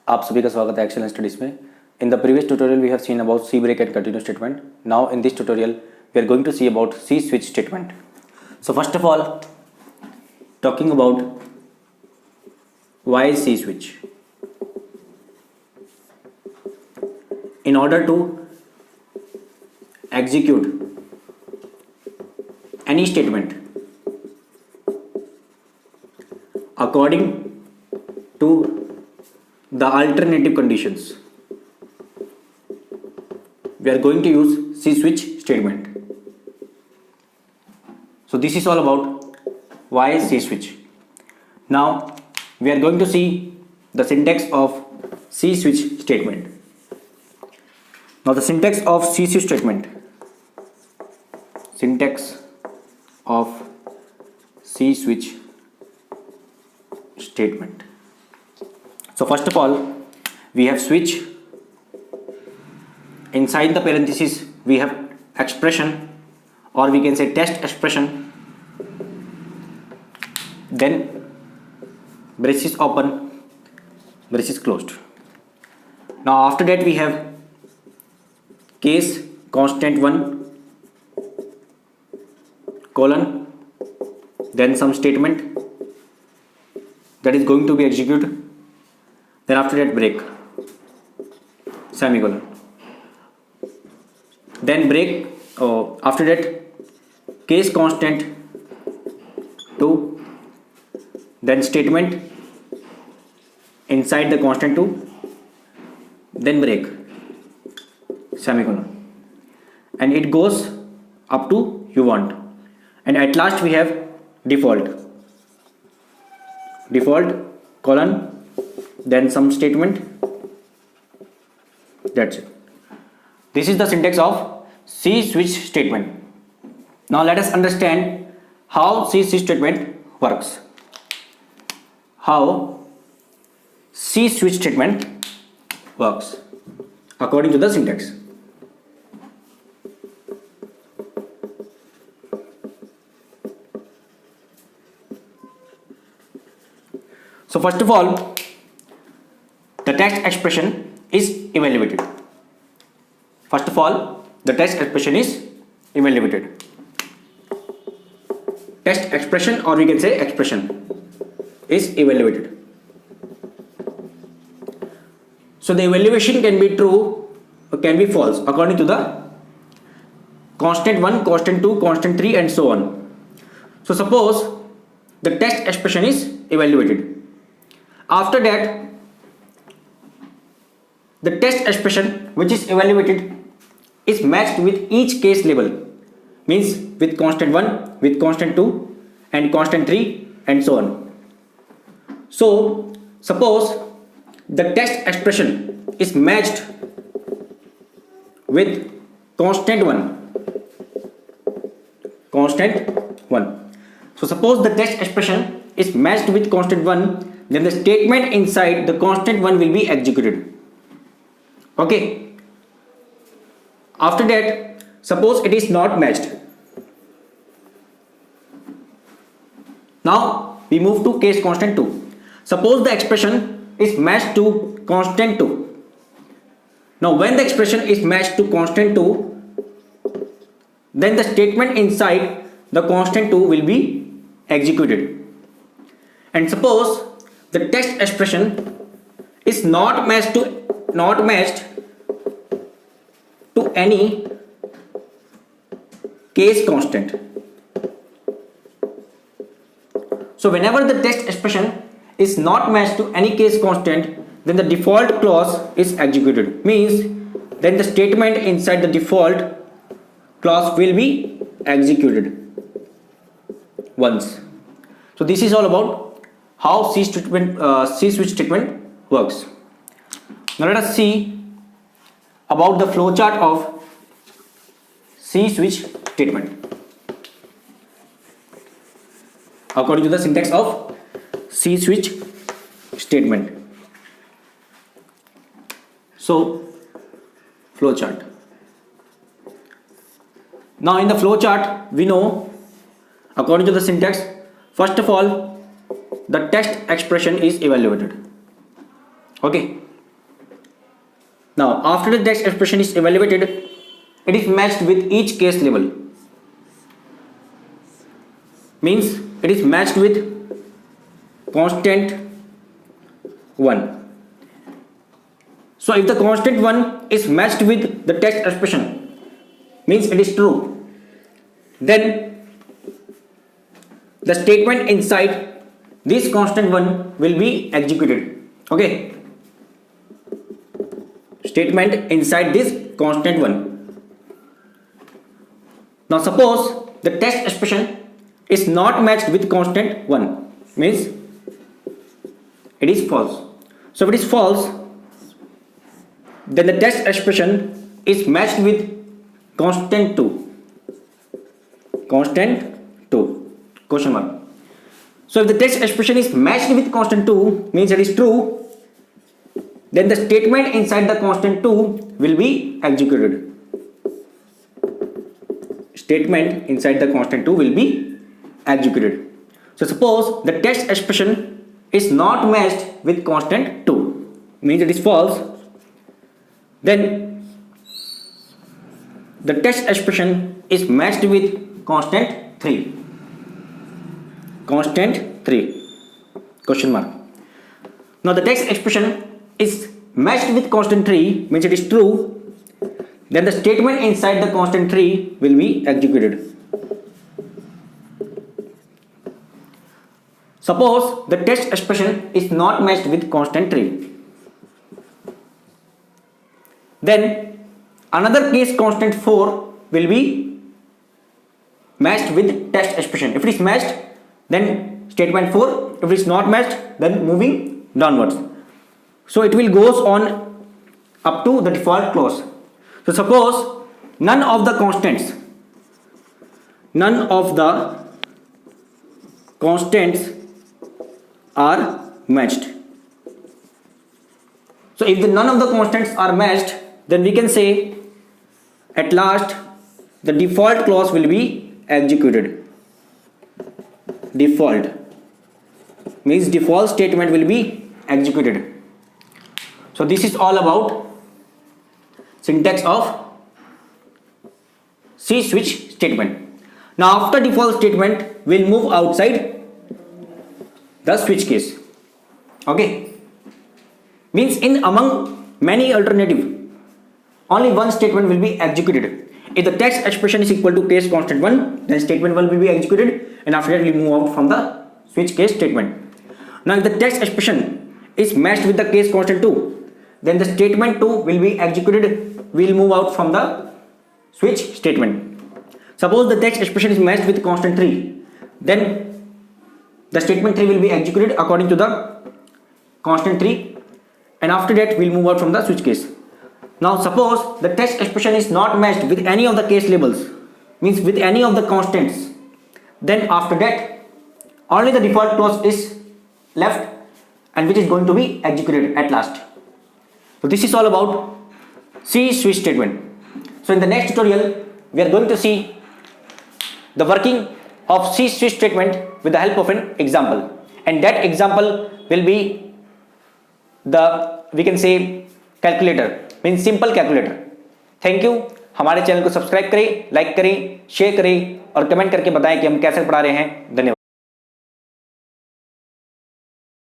आप सभी का स्वागत है एक्सेलेंस स्टडीज में। In the previous tutorial we have seen about C break and continue statement. Now in this tutorial we are going to see about C switch statement. So first of all talking about why C switch. In order to execute any statement according to the alternative conditions, we are going to use C switch statement. So this is all about why C switch. Now we are going to see the syntax of C switch statement. Now the syntax of C switch statement. Syntax of C switch statement. So first of all we have switch. Inside the parenthesis we have expression, or we can say test expression. Then braces open, braces closed. Now after that we have case constant 1 colon, then some statement that is going to be executed, then after that break semicolon, then break. After that case constant 2, then statement inside the constant 2, then break semicolon, and it goes up to you want, and at last we have default colon, then some statement. That's it. This is the syntax of C switch statement. Now let us understand how C switch statement works. How C switch statement works according to the syntax. So first of all, the text expression is evaluated. First of all, the text expression is evaluated. Text expression, or we can say expression, is evaluated. So the evaluation can be true or can be false according to the constant 1, constant 2, constant 3 and so on. So suppose the text expression is evaluated. After that the text expression which is evaluated is matched with each case label, means with constant 1, with constant 2 and constant 3 and so on. So suppose the text expression is matched with constant 1. So suppose the text expression is matched with constant 1, then the statement inside the constant 1 will be executed. Okay. After that, suppose it is not matched. Now we move to case constant 2. Suppose the expression is matched to constant 2. Now when the expression is matched to constant 2, then the statement inside the constant 2 will be executed. And suppose the text expression is not matched to any case constant. So whenever the text expression is not matched to any case constant, then the default clause is executed, means then the statement inside the default clause will be executed once. So this is all about how C switch statement works. Now let us see about the flowchart of C switch statement according to the syntax of C switch statement. So flowchart. Now in the flowchart we know, according to the syntax, first of all the text expression is evaluated. Okay, Now after the text expression is evaluated, it is matched with each case label. Means it is matched with constant 1. So if the constant 1 is matched with the text expression, means it is true, then the statement inside this constant 1 will be executed. Okay, statement inside this constant 1. Now suppose the text expression is not matched with constant 1, means it is false. So if it is false, then the text expression is matched with constant 2. Constant 2 question mark. So if the text expression is matched with constant 2, means it is true, then the statement inside the constant 2 will be executed. Statement inside the constant 2 will be executed. So suppose the text expression is not matched with constant 2, means it is false, then the text expression is matched with constant 3. Constant 3 question mark. Now the text expression is matched with constant 3, means it is true, then the statement inside the constant 3 will be executed. Suppose the text expression is not matched with constant 3, then another case constant 4 will be matched with text expression. If it is matched, then statement 4. If it is not matched, then moving downwards. So it will goes on up to the default clause. So suppose none of the constants are matched. So if none of the constants are matched, then we can say at last the default clause will be executed. Default means default statement will be executed. So this is all about syntax of C switch statement. Now after default statement, we'll move outside the switch case. Okay, means in among many alternative, only one statement will be executed. If the text expression is equal to case constant 1, then statement 1 will be executed, and after that we move out from the switch case statement. Now if the text expression is matched with the case constant 2, then the statement 2 will be executed. We will move out from the switch statement. Suppose the text expression is matched with constant 3, then the statement 3 will be executed according to the constant 3, and after that we will move out from the switch case. Now suppose the text expression is not matched with any of the case labels, means with any of the constants, then after that only the default clause is left, and which is going to be executed at last. So this is all about C switch statement. So in the next tutorial we are going to see the working of C switch statement with the help of an example, and that example will be the, we can say, calculator, means simple calculator. Thank you. हमारे channel को subscribe करें, like करें, share करें और comment करके बताएं कि हम कैसे पढ़ा रहे हैं. धन्यवाद.